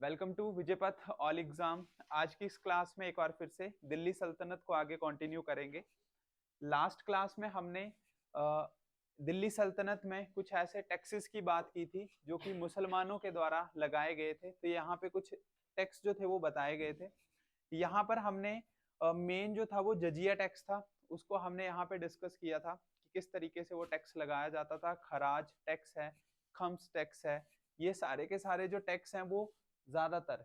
Welcome to Vijaypath all exam. आज की इस क्लास में एक बार फिर से दिल्ली सल्तनत को आगे कंटिन्यू करेंगे। लास्ट क्लास में हमने दिल्ली सल्तनत में कुछ ऐसे टैक्सेस की बात की थी जो कि मुसलमानों के द्वारा लगाए गए थे। तो यहाँ पे कुछ टैक्स जो थे वो बताए गए थे। यहाँ पर हमने मेन जो था वो जजिया टैक्स था, उसको हमने यहाँ पे डिस्कस किया था कि किस तरीके से वो टैक्स लगाया जाता था। खराज टैक्स है, खम्स टैक्स है, ये सारे के सारे जो टैक्स हैं वो ज्यादातर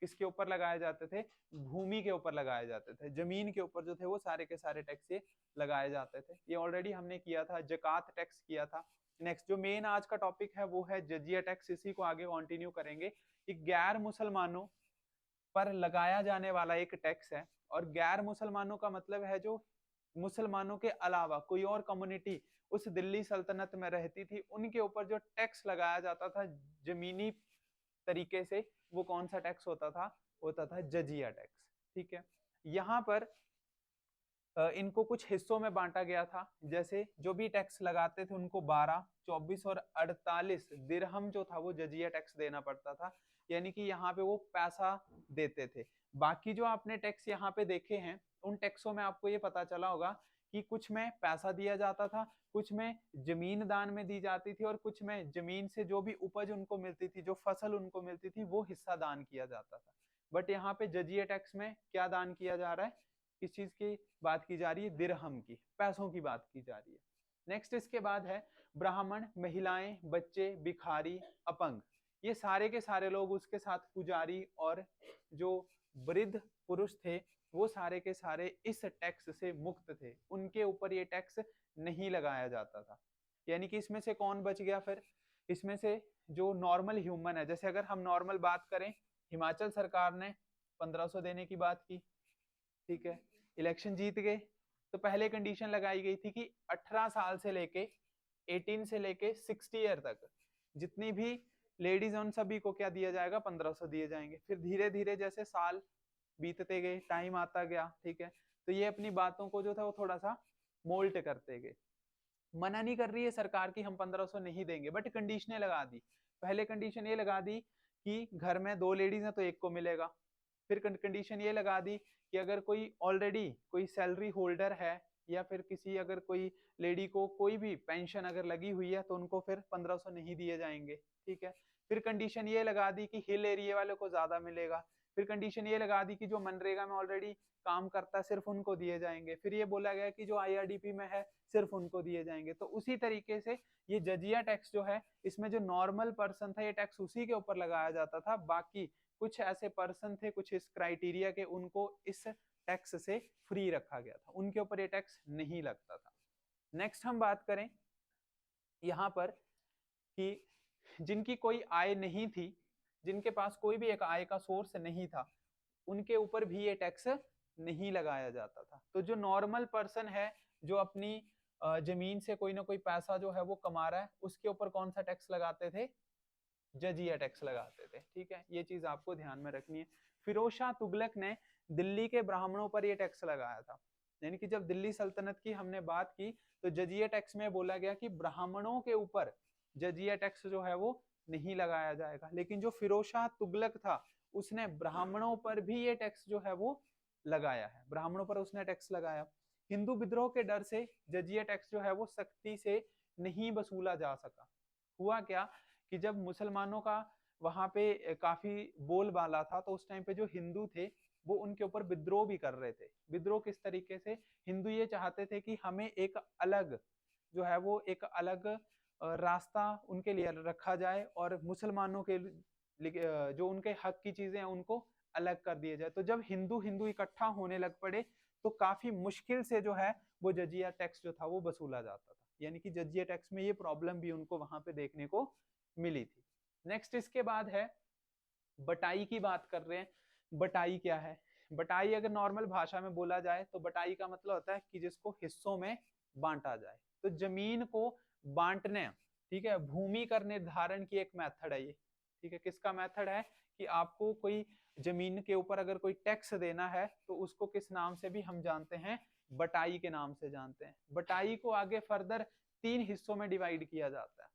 किसके ऊपर लगाए जाते थे? भूमि के ऊपर लगाए जाते थे, जमीन के ऊपर जो थे वो सारे के सारे टैक्स ये लगाए जाते थे। ये ऑलरेडी हमने किया था, जकात टैक्स किया था। नेक्स्ट जो मेन आज का टॉपिक है वो है जजिया टैक्स। इसी को आगे कंटिन्यू करेंगे कि गैर मुसलमानों पर लगाया जाने वाला एक टैक्स है। और गैर मुसलमानों का मतलब है जो मुसलमानों के अलावा कोई और कम्युनिटी उस दिल्ली सल्तनत में रहती थी, उनके ऊपर जो टैक्स लगाया जाता था जमीनी तरीके से, वो कौन सा टैक्स होता था जजिया टैक्स। ठीक है, यहाँ पर इनको कुछ हिस्सों में बांटा गया था। जैसे जो भी टैक्स लगाते थे उनको 12, 24 और 48 दिरहम जो था वो जजिया टैक्स देना पड़ता था, यानी कि यहाँ पे वो पैसा देते थे। बाकी जो आपने टैक्स यहाँ पे देखे हैं उन टैक्सों में आपको ये पता चला होगा कि कुछ में पैसा दिया जाता था, कुछ में जमीन दान में दी जाती थी, और कुछ में जमीन से जो भी उपज उनको मिलती थी, जो फसल उनको मिलती थी, वो हिस्सा दान किया जाता था। बट यहाँ पे जजिया टैक्स में क्या दान किया जा रहा है? किस चीज की बात की जा रही है? दिरहम की, पैसों की बात की जा रही है। नेक्स्ट इसके बाद है ब्राह्मण, महिलाएं, बच्चे, भिखारी, अपंग, ये सारे के सारे लोग, उसके साथ पुजारी और जो वृद्ध पुरुष थे, वो सारे के सारे इस टैक्स से मुक्त थे। उनके ऊपर ये टैक्स नहीं लगाया जाता था। यानी कि इसमें से कौन बच गया फिर? इसमें से जो नॉर्मल ह्यूमन है, जैसे अगर हम नॉर्मल बात करें, हिमाचल सरकार ने 1500 देने की बात की, ठीक है, इलेक्शन जीत गए, तो पहले कंडीशन लगाई गई थी कि 18 साल से लेके 18 से लेके 60 ईयर तक जितनी भी लेडीज उन सभी को क्या दिया जाएगा? 1500 दिए जाएंगे। फिर धीरे धीरे जैसे साल बीतते गए, टाइम आता गया, ठीक है, तो ये अपनी बातों को जो था वो थोड़ा सा मोल्ट करते गए। मना नहीं कर रही है सरकार की हम 1500 नहीं देंगे, बट कंडीशनें लगा दी। पहले कंडीशन ये लगा दी कि घर में 2 लेडीज हैं तो एक को मिलेगा। फिर कंडीशन ये लगा दी कि अगर कोई ऑलरेडी कोई सैलरी होल्डर है, या फिर किसी अगर कोई लेडी को कोई भी पेंशन अगर लगी हुई है तो उनको फिर 1500 नहीं दिए जाएंगे। ठीक है, फिर कंडीशन ये लगा दी कि हिल एरिया वाले को ज्यादा मिलेगा। फिर कंडीशन ये लगा दी कि जो मनरेगा में ऑलरेडी काम करता है सिर्फ उनको दिए जाएंगे। फिर ये बोला गया कि जो आईआरडीपी में है सिर्फ उनको दिए जाएंगे। तो उसी तरीके से ये जजिया टैक्स जो है, इसमें जो नॉर्मल पर्सन था ये टैक्स उसी के ऊपर लगाया जाता था। बाकी कुछ ऐसे पर्सन थे कुछ इस क्राइटेरिया के, उनको इस टैक्स से फ्री रखा गया था, उनके ऊपर ये टैक्स नहीं लगता था। नेक्स्ट हम बात करें यहां पर कि जिनकी कोई आय नहीं थी, जिनके पास कोई भी एक आय का सोर्स नहीं था, उनके ऊपर भी ये टैक्स नहीं लगाया जाता था। तो जो नॉर्मल पर्सन है, जो अपनी जमीन से कोई ना कोई पैसा जो है वो कमा रहा है, उसके ऊपर कौन सा टैक्स लगाते थे? जजिया टैक्स लगाते थे। ठीक है, ये चीज आपको ध्यान में रखनी है। फिरोज शाह तुगलक ने दिल्ली के ब्राह्मणों पर यह टैक्स लगाया था। यानी कि जब दिल्ली सल्तनत की हमने बात की तो जजिया टैक्स में बोला गया कि ब्राह्मणों के ऊपर जजिया टैक्स जो है वो नहीं लगाया जाएगा। लेकिन जो फिरोज शाह तुगलक था उसने ब्राह्मणों पर भी ये टैक्स जो है वो लगाया है, ब्राह्मणों पर उसने टैक्स लगाया। हिंदू विद्रोह के डर से जजिया टैक्स जो है वो सख्ती से नहीं वसूला जा सका। हुआ क्या कि जब मुसलमानों का वहां पे काफी बोलबाला था, तो उस टाइम पे जो हिंदू थे वो उनके ऊपर विद्रोह भी कर रहे थे। विद्रोह किस तरीके से? हिंदू ये चाहते थे कि हमें एक अलग जो है वो एक अलग रास्ता उनके लिए रखा जाए, और मुसलमानों के जो उनके हक की चीजें हैं उनको अलग कर दिया जाए। तो जब हिंदू हिंदू इकट्ठा होने लग पड़े तो काफी मुश्किल से जो है वो जजिया टैक्स जो था वो वसूला जाता था। यानी कि जजिया टैक्स में ये प्रॉब्लम भी उनको वहां पे देखने को मिली थी। नेक्स्ट इसके बाद है बटाई की बात कर रहे हैं। बटाई क्या है? बटाई अगर नॉर्मल भाषा में बोला जाए तो बटाई का मतलब होता है कि जिसको हिस्सों में बांटा जाए। तो जमीन को बांटने, ठीक है, भूमि कर निर्धारण की एक मेथड है ये। ठीक है, किसका मेथड है कि आपको कोई जमीन के ऊपर अगर कोई टैक्स देना है तो उसको किस नाम से भी हम जानते हैं? बटाई के नाम से जानते हैं। बटाई को आगे फर्दर 3 हिस्सों में डिवाइड किया जाता है।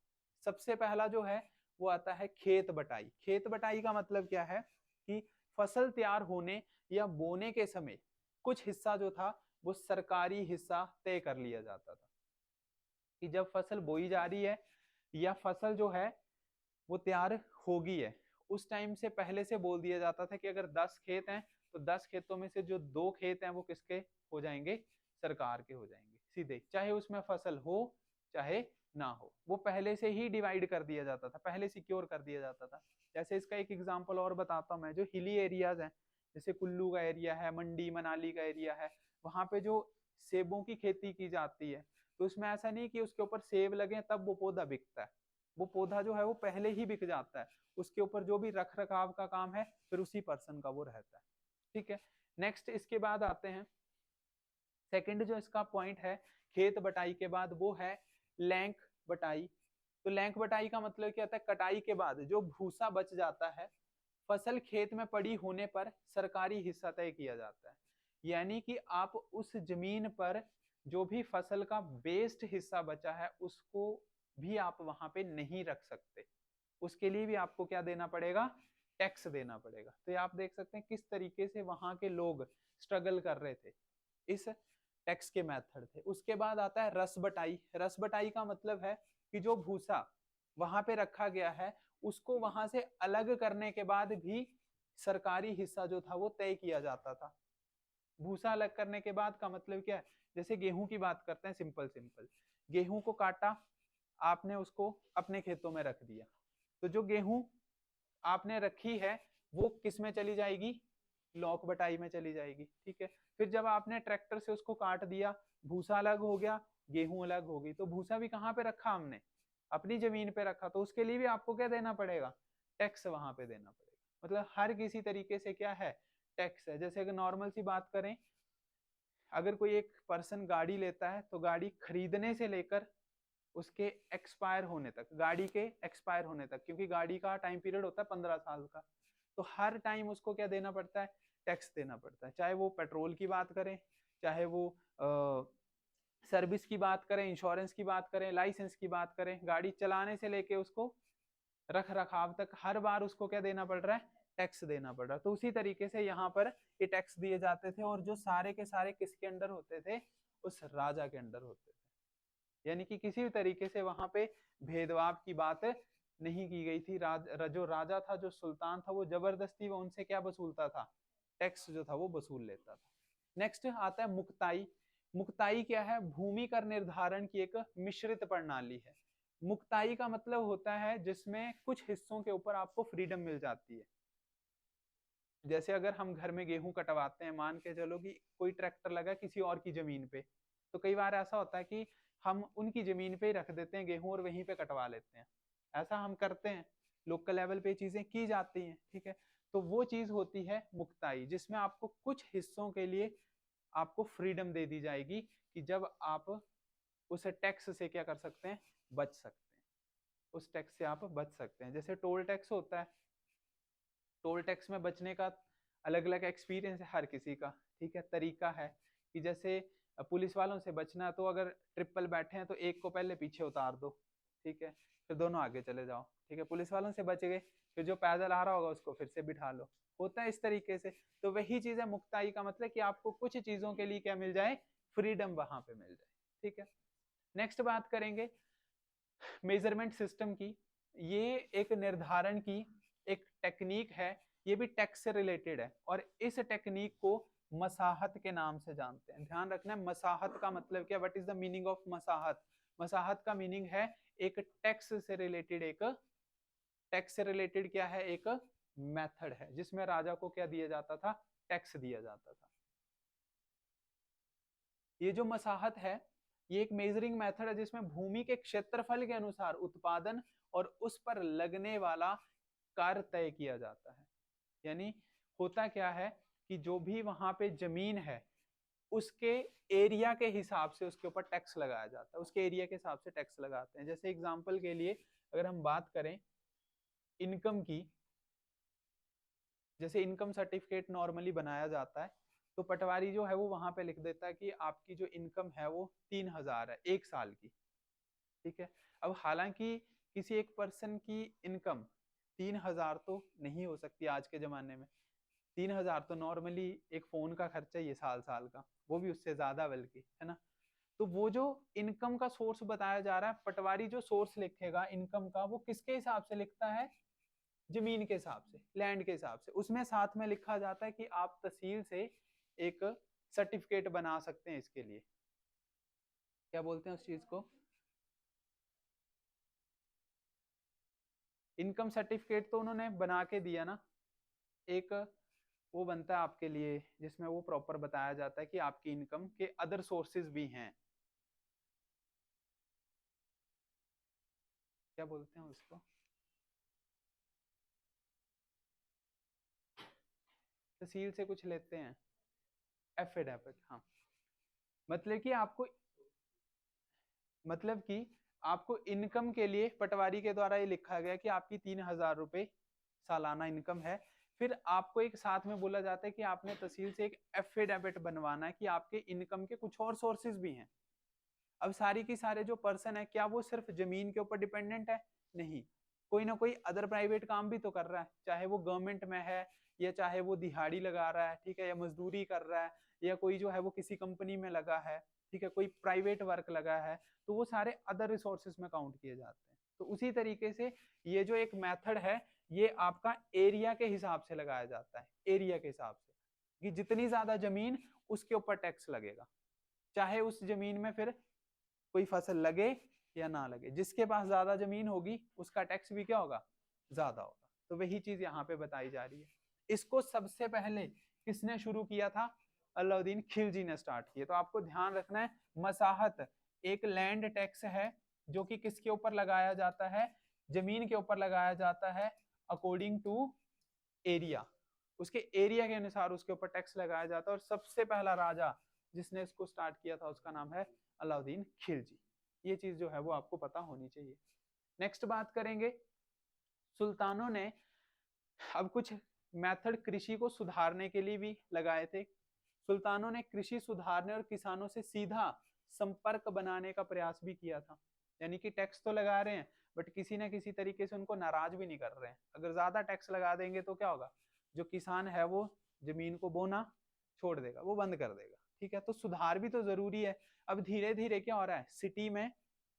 सबसे पहला जो है वो आता है खेत बटाई। खेत बटाई का मतलब क्या है कि फसल तैयार होने या बोने के समय कुछ हिस्सा जो था वो सरकारी हिस्सा तय कर लिया जाता था कि जब फसल बोई जा रही है या फसल जो है वो तैयार होगी है, उस टाइम से पहले से बोल दिया जाता था कि अगर 10 खेत हैं तो 10 खेतों में से जो 2 खेत हैं वो किसके हो जाएंगे, सरकार के हो जाएंगे सीधे, चाहे उसमें फसल हो चाहे ना हो, वो पहले से ही डिवाइड कर दिया जाता था, पहले सिक्योर कर दिया जाता था। जैसे इसका एक एग्जांपल और बताता हूँ मैं, जो हिली एरियाज हैं जैसे कुल्लू का एरिया है, मंडी मनाली का एरिया है, वहां पे जो सेबों की खेती की जाती है तो उसमें ऐसा नहीं कि उसके ऊपर सेब लगे तब वो पौधा बिकता है, वो पौधा जो है वो पहले ही बिक जाता है, उसके ऊपर जो भी रख रखाव का काम है फिर उसी पर्सन का वो रहता है। ठीक है, नेक्स्ट इसके बाद आते हैं सेकंड जो इसका पॉइंट है खेत बटाई के बाद, वो है लैंक बटाई। तो लैंक बटाई का मतलब क्या होता है, कटाई के बाद जो भूसा बच जाता है फसल खेत में पड़ी होने पर सरकारी हिस्सा तय किया जाता है। यानी कि आप उस जमीन पर जो भी फसल का बेस्ट हिस्सा बचा है उसको भी आप वहां पे नहीं रख सकते, उसके लिए भी आपको क्या देना पड़ेगा, टैक्स देना पड़ेगा। तो ये आप देख सकते हैं किस तरीके से वहां के लोग स्ट्रगल कर रहे थे इस टैक्स के मेथड थे। उसके बाद आता है रस बटाई। रस बटाई का मतलब है कि जो भूसा वहां पे रखा गया है उसको वहां से अलग करने के बाद भी सरकारी हिस्सा जो था वो तय किया जाता था। भूसा अलग करने के बाद का मतलब क्या है, जैसे गेहूं की बात करते हैं, सिंपल सिंपल गेहूं को काटा, आपने उसको अपने खेतों में रख दिया, तो जो गेहूं आपने रखी है वो किस में चली जाएगी, लौक बटाई में चली जाएगी। ठीक है, फिर जब आपने ट्रैक्टर से उसको काट दिया, भूसा अलग हो गया, गेहूं अलग हो गई, तो भूसा भी कहाँ पे रखा हमने, अपनी जमीन पे रखा, तो उसके लिए भी आपको क्या देना पड़ेगा, टैक्स वहां पे देना पड़ेगा। मतलब हर किसी तरीके से क्या है, टैक्स है। जैसे अगर नॉर्मल सी बात करें, अगर कोई एक पर्सन गाड़ी लेता है तो गाड़ी खरीदने से लेकर उसके एक्सपायर होने तक, गाड़ी के एक्सपायर होने तक, क्योंकि गाड़ी का टाइम पीरियड होता है 15 साल का, तो हर टाइम उसको क्या देना पड़ता है, टैक्स देना पड़ता है। चाहे वो पेट्रोल की बात करें, चाहे वो सर्विस की बात करें, इंश्योरेंस की बात करें, लाइसेंस की बात करें, गाड़ी चलाने से लेके उसको रख रखाव तक हर बार उसको क्या देना पड़ रहा है, टैक्स देना पड़ रहा है। तो उसी तरीके से यहाँ पर ये टैक्स दिए जाते थे, और जो सारे के सारे किसके अंडर होते थे, उस राजा के अंडर होते थे। यानी कि किसी भी तरीके से वहां पे भेदभाव की बात नहीं की गई थी। जो राजा था, जो सुल्तान था, वो जबरदस्ती वो उनसे क्या वसूलता था, टैक्स जो था वो वसूल लेता था। नेक्स्ट आता है मुक्ताई। मुक्ताई क्या है, भूमि कर निर्धारण की एक मिश्रित प्रणाली है। मुक्ताई का मतलब होता है जिसमें कुछ हिस्सों के ऊपर आपको फ्रीडम मिल जाती है। जैसे अगर हम घर में गेहूं कटवाते हैं, मान के चलो कि कोई ट्रैक्टर लगा किसी और की जमीन पे, तो कई बार ऐसा होता है कि हम उनकी जमीन पे ही रख देते हैं गेहूं और वहीं पे कटवा लेते हैं, ऐसा हम करते हैं, लोकल लेवल पे चीजें की जाती हैं। ठीक है, तो वो चीज होती है मुक्ताई, जिसमें आपको कुछ हिस्सों के लिए आपको फ्रीडम दे दी जाएगी कि जब आप उस टैक्स से क्या कर सकते हैं, बच सकते हैं, उस टैक्स से आप बच सकते हैं। जैसे टोल टैक्स होता है, टोल टैक्स में बचने का अलग अलग एक्सपीरियंस है हर किसी का। ठीक है, तरीका है कि जैसे पुलिस वालों से बचना, तो अगर ट्रिपल बैठे हैं तो एक को पहले पीछे उतार दो, ठीक है, फिर दोनों आगे चले जाओ। ठीक है, पुलिस वालों से बच गए, फिर जो पैदल आ रहा होगा उसको फिर से बिठा लो, होता है इस तरीके से। तो वही चीज है मुक्ताई का मतलब, कि आपको कुछ चीजों के लिए क्या मिल जाए, फ्रीडम वहां पे मिल जाए। ठीक है, नेक्स्ट बात करेंगे मेजरमेंट सिस्टम की। ये एक निर्धारण की एक टेक्निक है, ये भी टैक्स से रिलेटेड है, और इस टेक्निक को मसाहत के नाम से जानते हैं। ध्यान रखना है, मसाहत का मतलब क्या, what is the meaning of मसाहत। मसाहत का मीनिंग है एक टैक्स से रिलेटेड, एक टैक्स से रिलेटेड क्या है, एक मेथड है जिसमें राजा को क्या दिया जाता था, टैक्स दिया जाता था। ये जो मसाहत है, ये एक मेजरिंग मेथड है जिसमें भूमि के क्षेत्रफल के अनुसार उत्पादन और उस पर लगने वाला कर तय किया जाता है। यानी होता क्या है कि जो भी वहां पे जमीन है उसके एरिया के हिसाब से उसके ऊपर टैक्स लगाया जाता है, उसके एरिया के हिसाब से टैक्स लगाते हैं। जैसे एग्जांपल के लिए अगर हम बात करें इनकम की, जैसे इनकम सर्टिफिकेट नॉर्मली बनाया जाता है, तो पटवारी जो है वो वहां पे लिख देता है कि आपकी जो इनकम है वो 3,000 है 1 साल की। ठीक है, अब हालांकि किसी एक पर्सन की इनकम 3,000 तो नहीं हो सकती आज के जमाने में। 3,000 तो नॉर्मली एक फोन का खर्चा ही है साल साल का, वो भी उससे ज्यादा बल्कि, है ना। तो वो जो इनकम का सोर्स बताया जा रहा है, पटवारी जो सोर्स लिखेगा इनकम का, वो किसके हिसाब से लिखता है? जमीन के हिसाब से, लैंड के हिसाब से। उसमें साथ में लिखा जाता है कि आप तहसील से एक सर्टिफिकेट बना सकते हैं इसके लिए। क्या बोलते हैं उस चीज को? इनकम सर्टिफिकेट तो उन्होंने बना के दिया ना, एक वो बनता है आपके लिए जिसमें वो प्रॉपर बताया जाता है कि आपकी इनकम के अदर सोर्सेज भी हैं। क्या बोलते हैं उसको? तहसील से कुछ लेते हैं, एफिडेविट, हाँ। मतलब कि आपको, मतलब कि आपको इनकम के लिए पटवारी के द्वारा ये लिखा गया कि आपकी 3,000 रुपए सालाना इनकम है। फिर आपको एक साथ में बोला जाता है कि आपने तहसील से एक एफिडेविट बनवाना है कि आपके इनकम के कुछ और सोर्सेज भी हैं। अब सारी की सारे जो पर्सन है, क्या वो सिर्फ जमीन के ऊपर डिपेंडेंट है? नहीं, कोई ना कोई अदर प्राइवेट काम भी तो कर रहा है, चाहे वो गवर्नमेंट में है या चाहे वो दिहाड़ी लगा रहा है, ठीक है, या मजदूरी कर रहा है, या कोई जो है वो किसी कंपनी में लगा है, ठीक है, कोई प्राइवेट वर्क लगा है, तो वो सारे अदर रिसोर्सेज में काउंट किए जाते हैं। तो उसी तरीके से ये जो एक मेथड है, ये आपका एरिया के हिसाब से लगाया जाता है, एरिया के हिसाब से, कि जितनी ज्यादा जमीन उसके ऊपर टैक्स लगेगा, चाहे उस जमीन में फिर कोई फसल लगे या ना लगे, जिसके पास ज्यादा जमीन होगी उसका टैक्स भी क्या होगा? ज्यादा होगा। तो वही चीज यहाँ पे बताई जा रही है। इसको सबसे पहले किसने शुरू किया था? अलाउद्दीन खिलजी ने स्टार्ट किया। तो आपको ध्यान रखना है, मसाहत एक लैंड टैक्स है जो कि किसके ऊपर लगाया जाता है? जमीन के ऊपर लगाया जाता है, अकॉर्डिंग टू एरिया। उसके एरिया के अनुसार उसके ऊपर टैक्स लगाया जाता है। और सबसे पहला राजा जिसने इसको स्टार्ट किया था उसका नाम है अलाउद्दीन खिलजी। ये चीज जो है वो आपको पता होनी चाहिए। नेक्स्ट बात करेंगे, सुल्तानों ने अब कुछ मेथड कृषि को सुधारने के लिए भी लगाए थे। सुल्तानों ने कृषि सुधारने और किसानों से सीधा संपर्क बनाने का प्रयास भी किया था। यानी कि टैक्स तो लगा रहे हैं बट किसी ना किसी तरीके से उनको नाराज भी नहीं कर रहे हैं। अगर ज्यादा टैक्स लगा देंगे तो क्या होगा? जो किसान है वो जमीन को बोना छोड़ देगा, वो बंद कर देगा, ठीक है। तो सुधार भी तो जरूरी है। अब धीरे धीरे क्या हो रहा है, सिटी में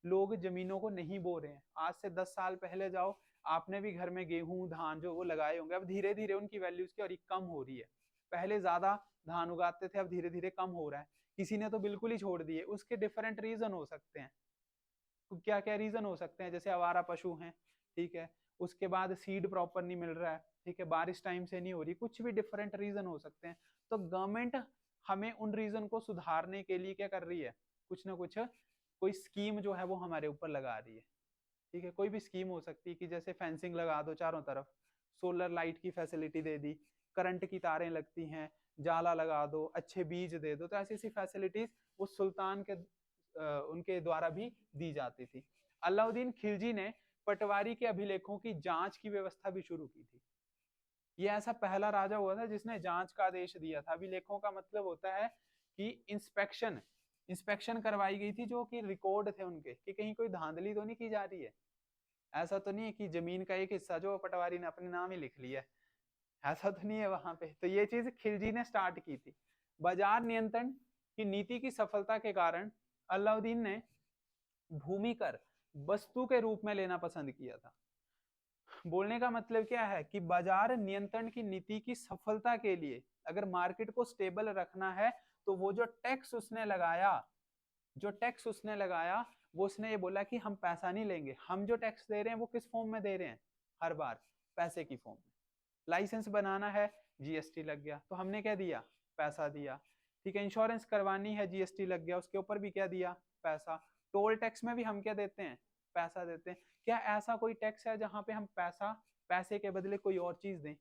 लोग जमीनों को नहीं बो रहे हैं। आज से 10 साल पहले जाओ, आपने भी घर में गेहूं धान जो वो लगाए होंगे, अब धीरे धीरे उनकी वैल्यूज की और कम हो रही है। पहले ज्यादा धान उगाते थे, अब धीरे धीरे कम हो रहा है। किसी ने तो बिल्कुल ही छोड़ दिए। उसके डिफरेंट रीजन हो सकते हैं। क्या क्या रीजन हो सकते हैं? जैसे आवारा पशु हैं, ठीक है, उसके बाद सीड प्रॉपर नहीं मिल रहा है, ठीक है, बारिश टाइम से नहीं हो रही, कुछ भी डिफरेंट रीजन हो सकते हैं। तो गवर्नमेंट हमें उन रीजन को सुधारने के लिए क्या कर रही है? कुछ ना कुछ कोई स्कीम जो है वो हमारे ऊपर लगा रही है, ठीक है। कोई भी स्कीम हो सकती है कि जैसे फेंसिंग लगा दो चारों तरफ, सोलर लाइट की फैसिलिटी दे दी, करंट की तारें लगती हैं, जाला लगा दो, अच्छे बीज दे दो। तो ऐसी ऐसी फैसिलिटीज वो सुल्तान के उनके द्वारा भी दी जाती थी। अलाउद्दीन खिलजी ने पटवारी के अभिलेखों की जांच की व्यवस्था भी शुरू की थी। ये ऐसा पहला राजा हुआ था जिसने जांच का आदेश दिया था। अभिलेखों का मतलब होता है कि इंस्पेक्शन, इंस्पेक्शन करवाई गई थी, जो कि रिकॉर्ड थे उनके, कि कहीं कोई धांधली तो नहीं की जा रही है। ऐसा तो नहीं है कि जमीन का एक हिस्सा जो पटवारी ने अपने नाम ही लिख लिया है, ऐसा तो नहीं है वहां पे। तो ये चीज खिलजी ने स्टार्ट की थी। बाजार नियंत्रण की नीति की सफलता के कारण अलाउद्दीन ने भूमि कर वस्तु के रूप में लेना पसंद किया था। बोलने का मतलब क्या है कि बाजार नियंत्रण की नीति की सफलता के लिए अगर मार्केट को स्टेबल रखना है, तो वो जो टैक्स उसने लगाया, जो टैक्स उसने लगाया, वो उसने ये बोला कि हम पैसा नहीं लेंगे, हम जो टैक्स दे रहे हैं वो किस फॉर्म में दे रहे हैं? हर बार पैसे की फॉर्म में। लाइसेंस बनाना है, जीएसटी लग गया, तो हमने क्या दिया? पैसा दिया, ठीक है। इंश्योरेंस करवानी है, जीएसटी लग गया, उसके ऊपर भी क्या दिया? पैसा। टोल टैक्स में भी हम क्या देते हैं? पैसा देते हैं। क्या ऐसा कोई टैक्स है जहां पे हम पैसा, पैसे के बदले कोई और चीज दें?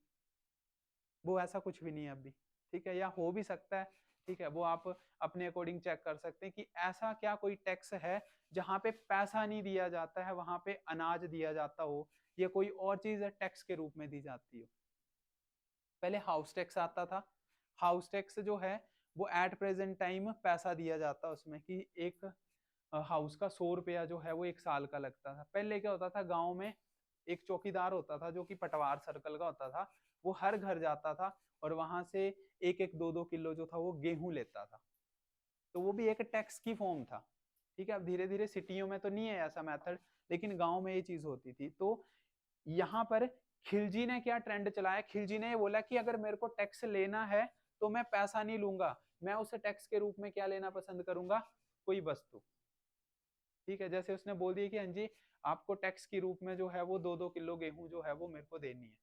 वो ऐसा कुछ भी नहीं है अभी, ठीक है, या हो भी सकता है, ठीक है। वो आप अपने अकॉर्डिंग चेक कर सकते हैं कि ऐसा क्या कोई टैक्स है जहां पे पैसा नहीं दिया जाता है, वहां पे अनाज दिया जाता हो, या कोई और चीज है टैक्स के रूप में दी जाती हो। पहले हाउस टैक्स आता था। हाउस टैक्स जो है वो एट प्रेजेंट टाइम पैसा दिया जाता है उसमें, कि एक हाउस का 100 रुपया जो है वो 1 साल का लगता था। पहले क्या होता था, गांव में एक चौकीदार होता था जो कि पटवार सर्कल का होता था, वो हर घर जाता था और वहां से 1-1, 2-2 किलो जो था वो गेहूं लेता था। तो वो भी एक टैक्स की फॉर्म था। ठीक है, अब धीरे धीरे सिटियों में तो नहीं है ऐसा मेथड, लेकिन गांव में ये चीज होती थी। तो यहाँ पर खिलजी ने क्या ट्रेंड चलाया, खिलजी ने ये बोला कि अगर मेरे को टैक्स लेना है तो मैं पैसा नहीं लूंगा, मैं उसे टैक्स के रूप में क्या लेना पसंद करूंगा, कोई वस्तु। ठीक है, जैसे उसने बोल दिया कि हाँ जी आपको टैक्स के रूप में जो है वो 2-2 किलो गेहूं जो है वो मेरे को देनी है,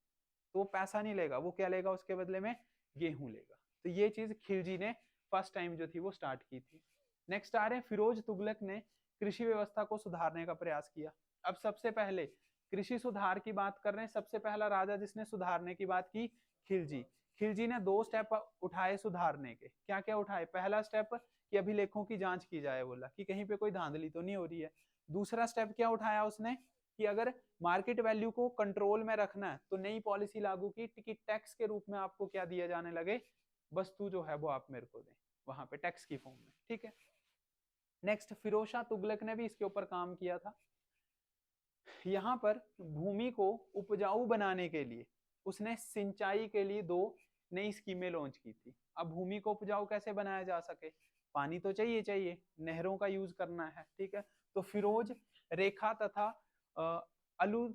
तो वो पैसा नहीं लेगा, वो क्या लेगा उसके बदले में, गेहूं लेगा। तो ये चीज खिलजी ने फर्स्ट टाइम जो थी वो स्टार्ट की थी। नेक्स्ट आ रहे हैं फिरोज तुगलक ने कृषि व्यवस्था को सुधारने का प्रयास किया। अब सबसे पहले कृषि सुधार की बात कर रहे हैं, सबसे पहला राजा जिसने सुधारने की बात की, खिलजी। खिलजी ने 2 स्टेप उठाए सुधारने के। क्या क्या उठाए, पहला स्टेप कि अभिलेखों की जांच की जाए, बोला कि कहीं पे कोई धांधली तो नहीं हो रही है। दूसरा स्टेप क्या उठाया उसने कि अगर मार्केट वैल्यू को कंट्रोल में रखना है तो नई पॉलिसी लागू की कि टैक्स के रूप में आपको क्या दिया जाने लगे, वस्तु जो है वो आप मेरे को दें, वहां पे टैक्स की फॉर्म में। ठीक है, नेक्स्ट फिरोज शाह तुगलक ने भी इसके ऊपर काम किया था। यहाँ पर भूमि को उपजाऊ बनाने के लिए उसने सिंचाई के लिए 2 नई स्कीमें लॉन्च की थी। अब भूमि को उपजाऊ कैसे बनाया जा सके, पानी तो चाहिए चाहिए, नहरों का यूज करना है। ठीक है, तो फिरोज रेखा तथा अलू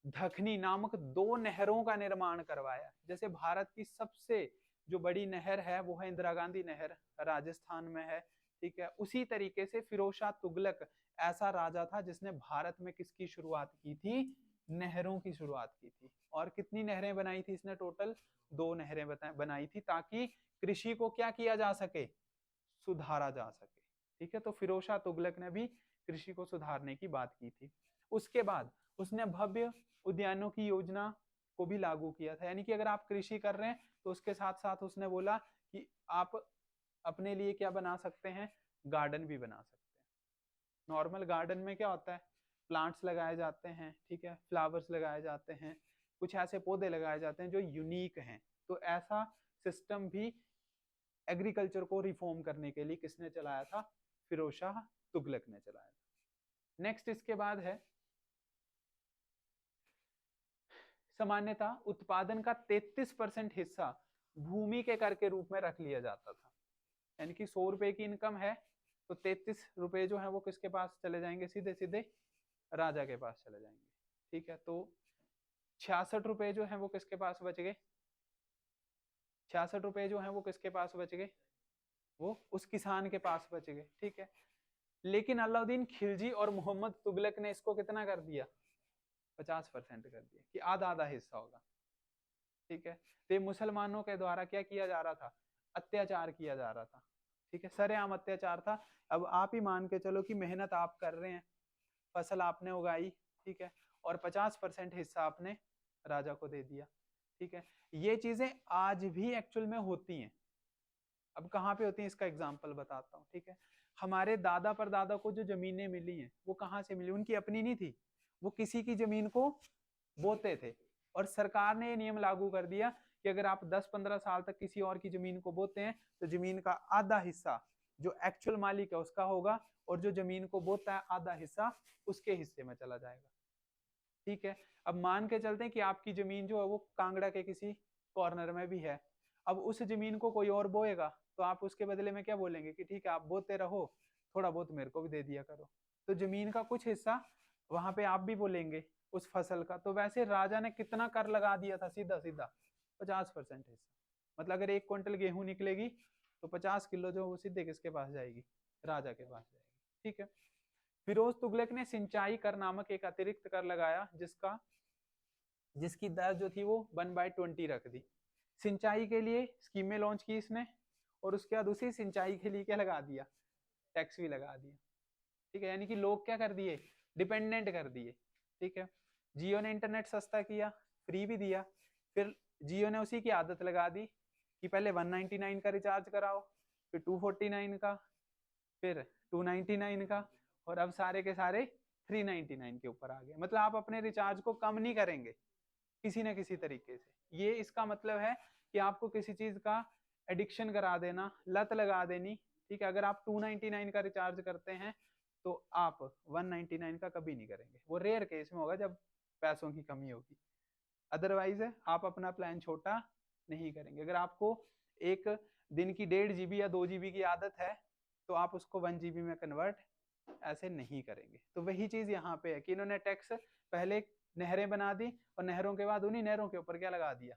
धखनी नामक 2 नहरों का निर्माण करवाया। जैसे भारत की सबसे जो बड़ी नहर है वो है इंदिरा गांधी नहर, राजस्थान में है। ठीक है, उसी तरीके से फिरोज शाह तुगलक ऐसा राजा था जिसने भारत में किसकी शुरुआत की थी, नहरों की शुरुआत की थी। और कितनी नहरें बनाई थी इसने, टोटल 2 नहरें बनाई थी, ताकि कृषि को क्या किया जा सके, सुधारा जा सके। ठीक है, तो फिरोज शाह तुगलक ने भी कृषि को सुधारने की बात की थी। उसके बाद उसने भव्य उद्यानों की योजना को भी लागू किया था, यानी कि अगर आप कृषि कर रहे हैं तो उसके साथ साथ उसने बोला कि आप अपने लिए क्या बना सकते हैं, गार्डन भी बना सकते हैं। नॉर्मल गार्डन में क्या होता है, प्लांट्स लगाए जाते हैं, ठीक है, फ्लावर्स लगाए जाते हैं, कुछ ऐसे पौधे लगाए जाते हैं जो यूनिक हैं। तो ऐसा सिस्टम भी एग्रीकल्चर को रिफॉर्म करने के लिए किसने चलाया था, फिरोज शाह तुगलक ने चलाया था। नेक्स्ट इसके बाद है सामान्यतः उत्पादन का 33% हिस्सा भूमि के कर के रूप में रख लिया जाता था। यानी कि 100 रुपए की इनकम है तो 33 रुपए जो है वो किसके पास चले जाएंगे, सीधे सीधे राजा के पास चले जाएंगे। ठीक है, तो 66 रुपए जो है वो किसके पास बच गए, 66 रुपए जो है वो किसके पास बच गए, वो उस किसान के पास बच गए। ठीक है, लेकिन अलाउद्दीन खिलजी और मोहम्मद तुगलक ने इसको कितना कर दिया, 50% कर दिया, कि आधा आधा हिस्सा होगा। ठीक है, तो ये मुसलमानों के द्वारा क्या किया जा रहा था, अत्याचार किया जा रहा था। ठीक है, सरेआम अत्याचार था। अब आप ही मान के चलो कि मेहनत आप कर रहे हैं, फसल आपने उगाई, ठीक है, और 50% हिस्सा आपने राजा को दे दिया। ठीक है, ये चीजें आज भी एक्चुअल में होती हैं। अब कहाँ पे होती है, इसका एग्जाम्पल बताता हूँ। ठीक है, हमारे दादा परदादा को जो जमीनें मिली हैं वो कहाँ से मिली, उनकी अपनी नहीं थी, वो किसी की जमीन को बोते थे। और सरकार ने ये नियम लागू कर दिया कि अगर आप 10-15 साल तक किसी और की जमीन को बोते हैं तो जमीन का आधा हिस्सा जो एक्चुअल मालिक है उसका होगा, और जो जमीन को बोता है आधा हिस्सा उसके हिस्से में चला जाएगा। ठीक है, अब मान के चलते हैं कि आपकी जमीन जो है वो कांगड़ा के किसी कॉर्नर में भी है। अब उस जमीन को कोई और बोएगा तो आप उसके बदले में क्या बोलेंगे कि ठीक है आप बोते रहो, थोड़ा बहुत मेरे को भी दे दिया करो। तो जमीन का कुछ हिस्सा वहां पे आप भी बोलेंगे उस फसल का। तो वैसे राजा ने कितना कर लगा दिया था, सीधा सीधा 50% हिस्सा। मतलब अगर 1 क्विंटल गेहूं निकलेगी तो 50 किलो जो वो सीधे किसके पास जाएगी, राजा के पास जाएगी। ठीक है, फिरोज तुगलक ने सिंचाई कर नामक एक अतिरिक्त कर लगाया जिसकी दर जो थी वो 1/20 रख दी। सिंचाई के लिए स्कीमें लॉन्च की इसने, और उसके बाद उसी सिंचाई के लिए क्या लगा दिया, टैक्स भी लगा दिया। ठीक है, यानी कि लोग क्या कर दिए, डिपेंडेंट कर दिए। ठीक है, जियो ने इंटरनेट सस्ता किया, फ्री भी दिया, फिर जियो ने उसी की आदत लगा दी कि पहले 199 का रिचार्ज कराओ, फिर 249 का, फिर 299 का, और अब सारे के सारे 399 के ऊपर आ गए। मतलब आप अपने रिचार्ज को कम नहीं करेंगे किसी न किसी तरीके से। ये इसका मतलब है कि आपको किसी चीज का एडिक्शन करा देना, लत लगा देनी। ठीक है, अगर आप 299 का रिचार्ज करते हैं तो आप 199 का कभी नहीं करेंगे। वो रेयर केस में होगा जब पैसों की कमी होगी, अदरवाइज आप अपना प्लान छोटा नहीं करेंगे। अगर आपको एक दिन की 1.5 GB या 2 GB की आदत है तो आप उसको 1 GB में कन्वर्ट ऐसे नहीं करेंगे। तो वही चीज यहाँ पे है कि इन्होंने टैक्स पहले नहरें बना दी और नहरों के बाद उन्हीं नहरों के ऊपर क्या लगा दिया,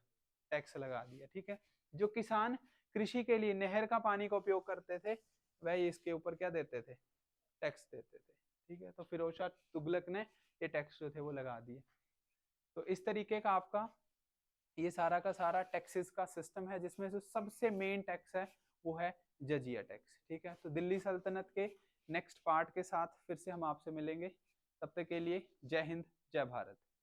टैक्स लगा दिया। ठीक है, जो किसान कृषि के लिए नहर का पानी का उपयोग करते थे वह इसके ऊपर क्या देते थे, टैक्स देते थे। ठीक है, तो फिरोज शाह तुगलक ने ये टैक्स जो थे वो लगा दिए। तो इस तरीके का आपका ये सारा का सारा टैक्सेस का सिस्टम है, जिसमें से सबसे मेन टैक्स है वो है जजिया टैक्स। ठीक है, तो दिल्ली सल्तनत के नेक्स्ट पार्ट के साथ फिर से हम आपसे मिलेंगे। तब तक के लिए जय हिंद, जय भारत।